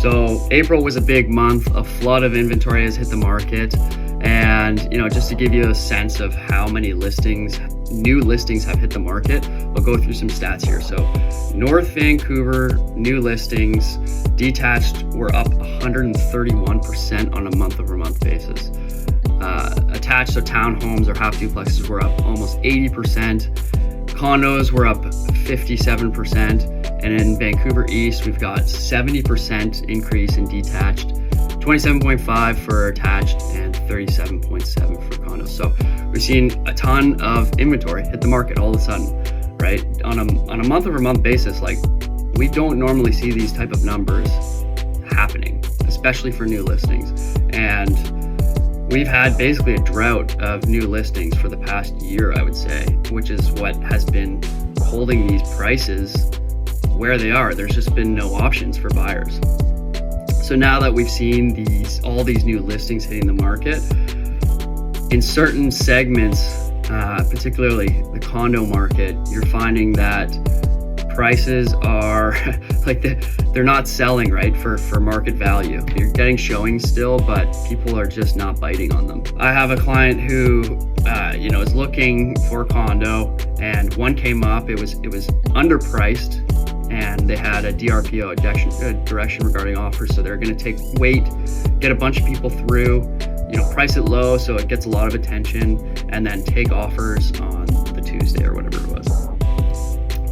So April was a big month. A flood of inventory has hit the market. And, just to give you a sense of how many new listings have hit the market, I'll go through some stats here. So North Vancouver, new listings, detached were up 131% on a month-over-month basis. Attached, so townhomes or half duplexes, were up almost 80%. Condos were up 57%. And in Vancouver East, we've got 70% increase in detached, 27.5 for attached, and 37.7 for condos. So we've seen a ton of inventory hit the market all of a sudden, right? On a month-over-month basis, like, we don't normally see these type of numbers happening, especially for new listings. And we've had basically a drought of new listings for the past year, I would say, which is what has been holding these prices where they are. There's just been no options for buyers. So now that we've seen all these new listings hitting the market, in certain segments, particularly the condo market, you're finding that prices are like they're not selling right for market value. You're getting showings still, but people are just not biting on them. I have a client who is looking for a condo, and one came up. It was underpriced, and they had a DRPO, a direction regarding offers. So they're going to wait, get a bunch of people through, price it low so it gets a lot of attention, and then take offers on the Tuesday or whatever it was.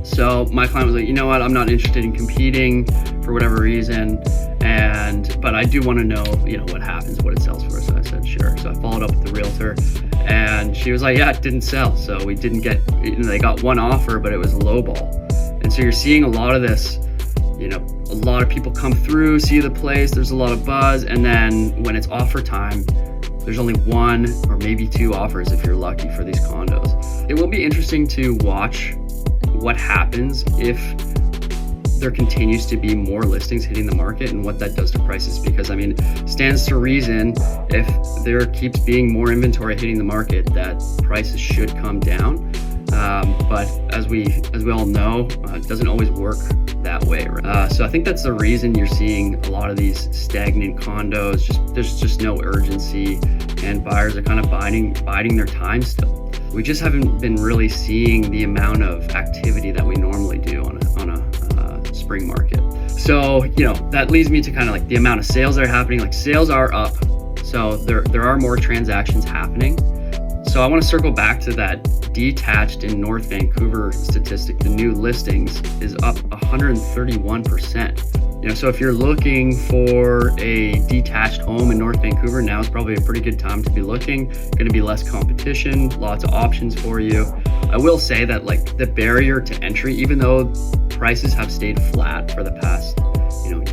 So my client was like, you know what, I'm not interested in competing for whatever reason, but I do want to know, what happens, what it sells for. So I said, sure. So I followed up with the realtor, and she was like, yeah, it didn't sell. So we didn't get, they got one offer, but it was a low ball. And so you're seeing a lot of this, a lot of people come through, see the place, there's a lot of buzz, and then when it's offer time, there's only one or maybe two offers if you're lucky for these condos. It will be interesting to watch what happens if there continues to be more listings hitting the market and what that does to prices, because stands to reason, if there keeps being more inventory hitting the market, that prices should come down. But as we all know, it doesn't always work that way. Right? So I think that's the reason you're seeing a lot of these stagnant condos. There's just no urgency, and buyers are kind of biding their time still. We just haven't been really seeing the amount of activity that we normally do on a spring market. So that leads me to kind of like the amount of sales that are happening. Like, sales are up, so there are more transactions happening. So I want to circle back to that detached in North Vancouver statistic. The new listings is up 131%. So if you're looking for a detached home in North Vancouver, now is probably a pretty good time to be looking. Going to be less competition, lots of options for you. I will say that, like, the barrier to entry, even though prices have stayed flat for the past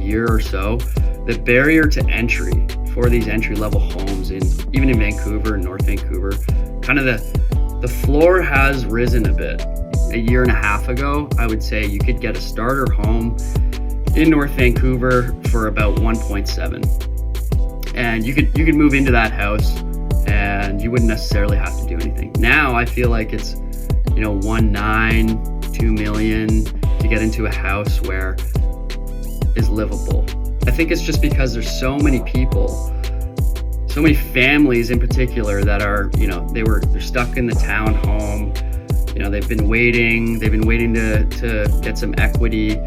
year or so, the barrier to entry for these entry-level homes even in Vancouver and North Vancouver, kind of the floor has risen a bit. A year and a half ago, I would say you could get a starter home in North Vancouver for about 1.7, and you could move into that house and you wouldn't necessarily have to do anything. Now I feel like it's 1.9, 2 million to get into a house where is livable. I think it's just because there's so many people, so many families in particular that are, they're stuck in the townhome. They've been waiting to get some equity.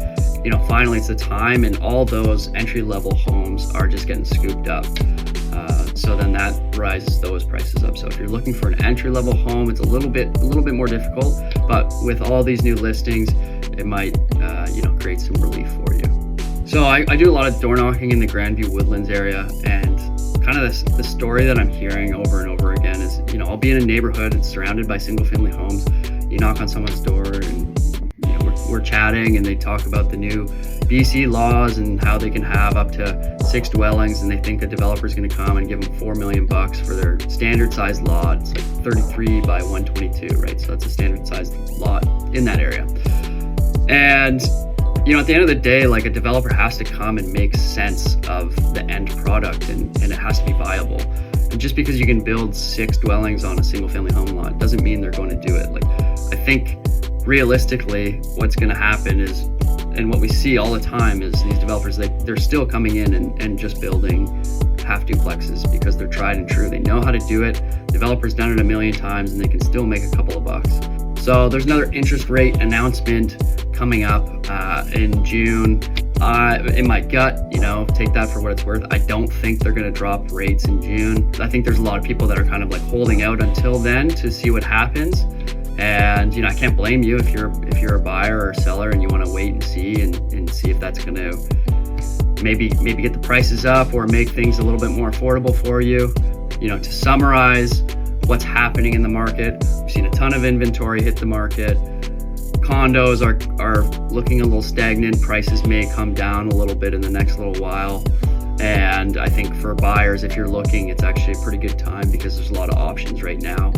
Finally it's the time, and all those entry-level homes are just getting scooped up. So then that rises those prices up. So if you're looking for an entry-level home, it's a little bit more difficult, but with all these new listings, it might, create some relief for you. So I do a lot of door knocking in the Grandview Woodlands area, and kind of the story that I'm hearing over and over again is, I'll be in a neighborhood, it's surrounded by single-family homes. You knock on someone's door, and we're chatting, and they talk about the new BC laws and how they can have up to 6 dwellings, and they think a developer's going to come and give them $4 million for their standard sized lot. It's like 33 by 122, right? So that's a standard sized lot in that area. And at the end of the day, like, a developer has to come and make sense of the end product, and it has to be viable. And just because you can build 6 dwellings on a single family home lot doesn't mean they're going to do it. Like, I think realistically what's going to happen is And what we see all the time is these developers, they're still coming in and just building half duplexes because they're tried and true. They know how to do it. Developers done it a million times and they can still make a couple of bucks. So there's another interest rate announcement coming up in June. In my gut, take that for what it's worth. I don't think they're going to drop rates in June. I think there's a lot of people that are kind of like holding out until then to see what happens. And I can't blame you if you're a buyer or a seller and you want to wait and see if that's going to maybe get the prices up or make things a little bit more affordable for you. To summarize what's happening in the market, we've seen a ton of inventory hit the market. Condos are looking a little stagnant. Prices may come down a little bit in the next little while. And I think for buyers, if you're looking, it's actually a pretty good time because there's a lot of options right now.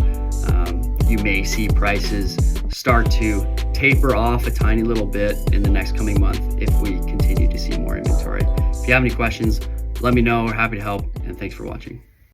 You may see prices start to taper off a tiny little bit in the next coming month if we continue to see more inventory. If you have any questions, let me know. We're happy to help, and thanks for watching.